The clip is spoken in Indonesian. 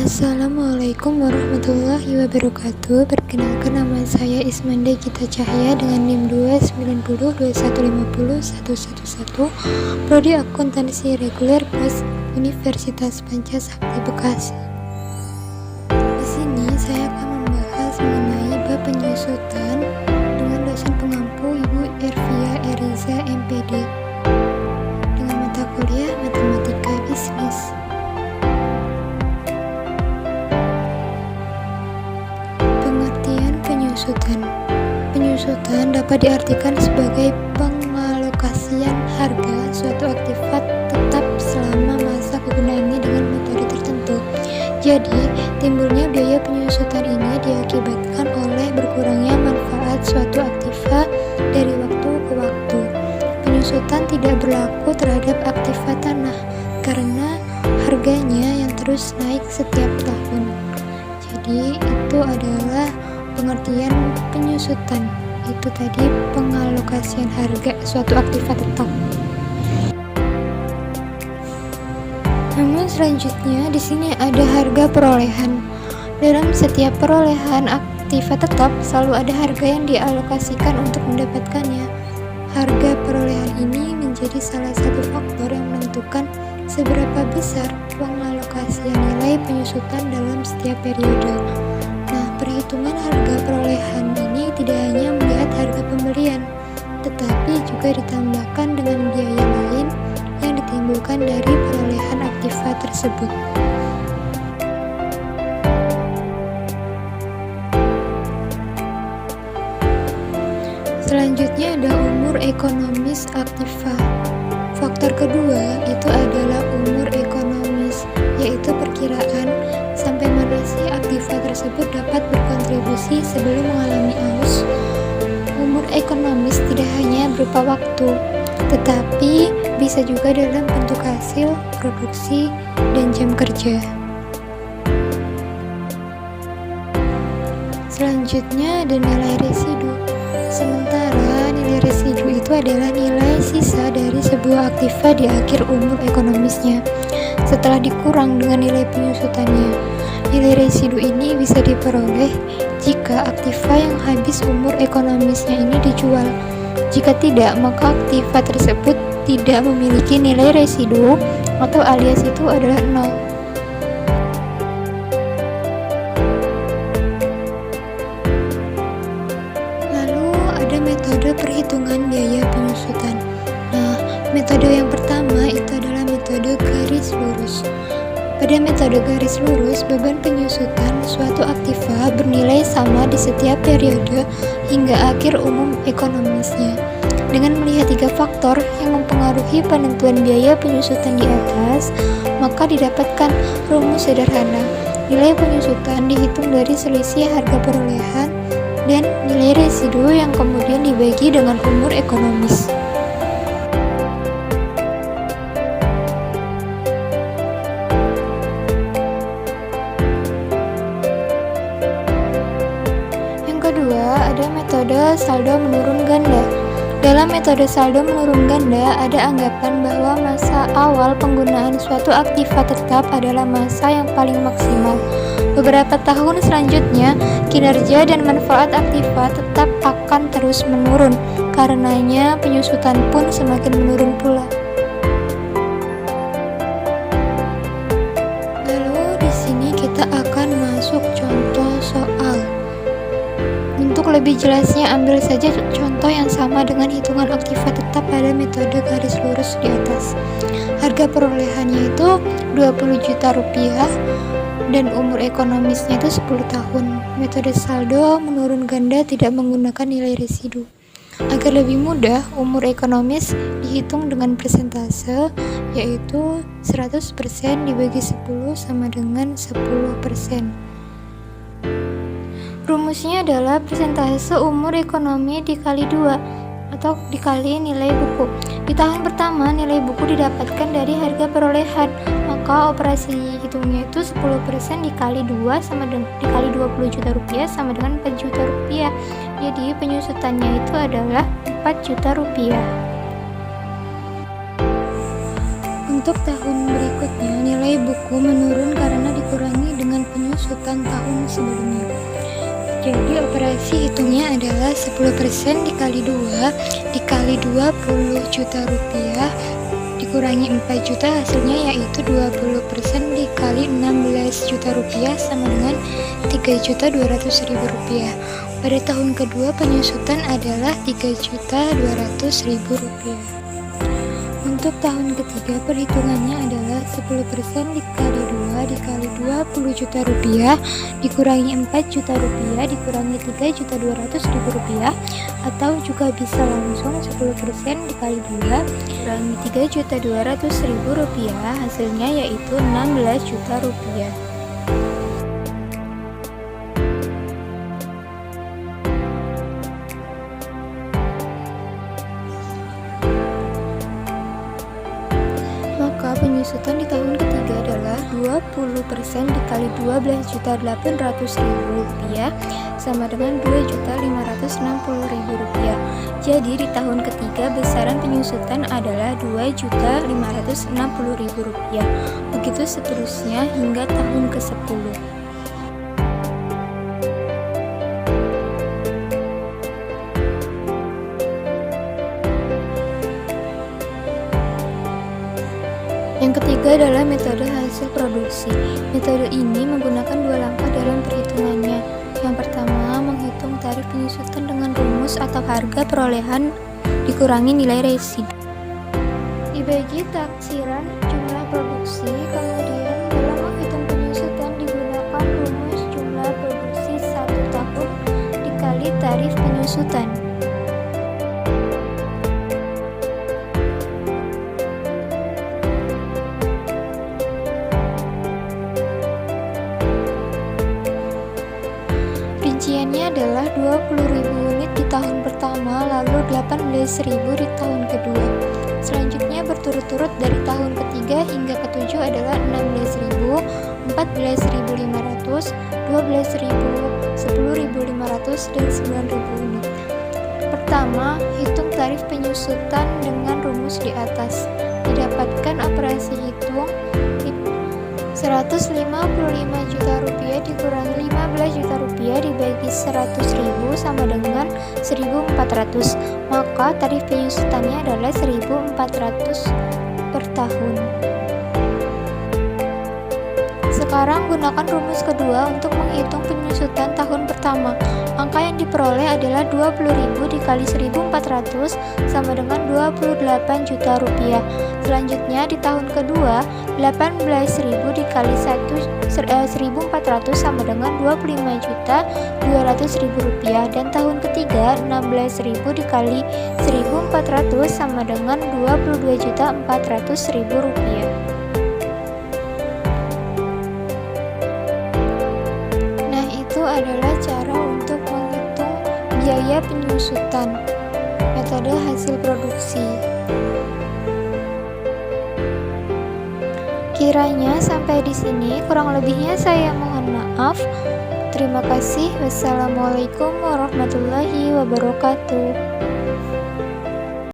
Assalamualaikum warahmatullahi wabarakatuh. Perkenalkan, nama saya Ismanda Gita Cahya dengan NIM 29021501111, Prodi Akuntansi Reguler Plus Universitas Pancasakti Bekasi. Di sini saya akan membahas mengenai bab penyusutan dengan dosen pengampu Ibu Ervia Eriza MPD dengan mata kuliah Matematika Bisnis. Penyusutan dapat diartikan sebagai pengalokasian harga suatu aktifat tetap selama masa kegunaannya dengan metode tertentu. Jadi, timbulnya biaya penyusutan ini diakibatkan oleh berkurangnya manfaat suatu aktiva dari waktu ke waktu. Penyusutan tidak berlaku terhadap aktiva tanah karena harganya yang terus naik setiap tahun. Jadi, itu adalah pengertian penyusutan, itu tadi pengalokasian harga suatu aktiva tetap. Namun selanjutnya di sini ada harga perolehan. Dalam setiap perolehan aktiva tetap selalu ada harga yang dialokasikan untuk mendapatkannya. Harga perolehan ini menjadi salah satu faktor yang menentukan seberapa besar pengalokasian nilai penyusutan dalam setiap periode. Perhitungan harga perolehan ini tidak hanya melihat harga pembelian, tetapi juga ditambahkan dengan biaya lain yang ditimbulkan dari perolehan aktiva tersebut. Selanjutnya ada umur ekonomis aktiva. Faktor kedua itu adalah umur ekonomis, yaitu perkiraan sampai mana sih aktiva tersebut dapat berkontribusi sebelum mengalami aus. Umur ekonomis tidak hanya berupa waktu, tetapi bisa juga dalam bentuk hasil, produksi, dan jam kerja. Selanjutnya ada nilai residu. Sementara nilai residu itu adalah nilai sisa dari sebuah aktiva di akhir umur ekonomisnya setelah dikurang dengan nilai penyusutannya. Nilai residu ini bisa diperoleh jika aktiva yang habis umur ekonomisnya ini dijual. Jika tidak, maka aktiva tersebut tidak memiliki nilai residu atau alias itu adalah nol. Lalu ada metode perhitungan biaya penyusutan. Metode yang pertama itu adalah metode garis lurus. Pada metode garis lurus, beban penyusutan suatu aktiva bernilai sama di setiap periode hingga akhir umum ekonomisnya. Dengan melihat tiga faktor yang mempengaruhi penentuan biaya penyusutan di atas, maka didapatkan rumus sederhana. Nilai penyusutan dihitung dari selisih harga perolehan dan nilai residu yang kemudian dibagi dengan umur ekonomis. Kedua, ada metode saldo menurun ganda. Dalam metode saldo menurun ganda, ada anggapan bahwa masa awal penggunaan suatu aktiva tetap adalah masa yang paling maksimal. Beberapa tahun selanjutnya, kinerja dan manfaat aktiva tetap akan terus menurun. Karenanya, penyusutan pun semakin menurun pula. Lalu di sini kita akan masuk contoh soal. Untuk lebih jelasnya, ambil saja contoh yang sama dengan hitungan aktiva tetap pada metode garis lurus di atas. Harga perolehannya itu 20 juta rupiah dan umur ekonomisnya itu 10 tahun. Metode saldo menurun ganda tidak menggunakan nilai residu. Agar lebih mudah, umur ekonomis dihitung dengan persentase, yaitu 100% dibagi 10 sama dengan 10%. Rumusnya adalah persentase umur ekonomi dikali 2 atau dikali nilai buku. Di tahun pertama nilai buku didapatkan dari harga perolehan, maka operasi hitungnya itu 10% dikali 2 sama dengan dikali 20 juta rupiah sama dengan 4 juta rupiah. Jadi penyusutannya itu adalah 4 juta rupiah. Untuk tahun berikutnya nilai buku menurun karena dikurangi dengan penyusutan tahun sebelumnya. Jadi operasi hitungnya adalah 10% dikali 2 dikali 20 juta rupiah dikurangi 4 juta, hasilnya yaitu 20% dikali 16 juta rupiah sama dengan 3.200.000 rupiah. Pada tahun kedua penyusutan adalah 3.200.000 rupiah. Untuk tahun ketiga perhitungannya adalah 10% dikali 2 dikali 20 juta rupiah dikurangi 4 juta rupiah dikurangi 3.200.000 rupiah, atau juga bisa langsung 10% dikali 2 dikurangi 3.200.000 rupiah, hasilnya yaitu 16 juta rupiah. Maka penyusutan di tahun ketiga adalah 20% dikali 12.800.000 rupiah sama dengan 2.560.000 rupiah. Jadi di tahun ketiga besaran penyusutan adalah 2.560.000 rupiah. Begitu seterusnya hingga tahun ke-10. Yang ketiga adalah metode hasil produksi. Metode ini menggunakan dua langkah dalam perhitungannya. Yang pertama, menghitung tarif penyusutan dengan rumus atau harga perolehan dikurangi nilai residu. Dibagi taksiran jumlah produksi, kemudian dalam menghitung penyusutan digunakan rumus jumlah produksi 1 tahun dikali tarif penyusutan. Rinciannya adalah 20.000 unit di tahun pertama, lalu 18.000 di tahun kedua. Selanjutnya berturut-turut dari tahun ketiga hingga ketujuh adalah 16.000, 14.500, 12.000, 10.500, dan 9.000 unit. Pertama, hitung tarif penyusutan dengan rumus di atas. Didapatkan operasi hitung 155 juta rupiah dikurangi 15 juta rupiah dibagi 100.000 sama dengan 1.400, maka tarif penyusutannya adalah 1.400 per tahun. Sekarang gunakan rumus kedua untuk menghitung penyusutan tahun pertama. Angka yang diperoleh adalah 20.000 dikali 1.400 sama dengan 28 juta rupiah. Selanjutnya di tahun kedua 18.000 dikali 1.400 sama dengan 25.200.000 rupiah, dan tahun ketiga 16.000 dikali 1.400 sama dengan 22.400.000 rupiah. Nah, itu adalah cara untuk menghitung biaya penyusutan, metode hasil produksi. Kiranya sampai di sini, kurang lebihnya saya mohon maaf. Terima kasih. Wassalamualaikum warahmatullahi wabarakatuh.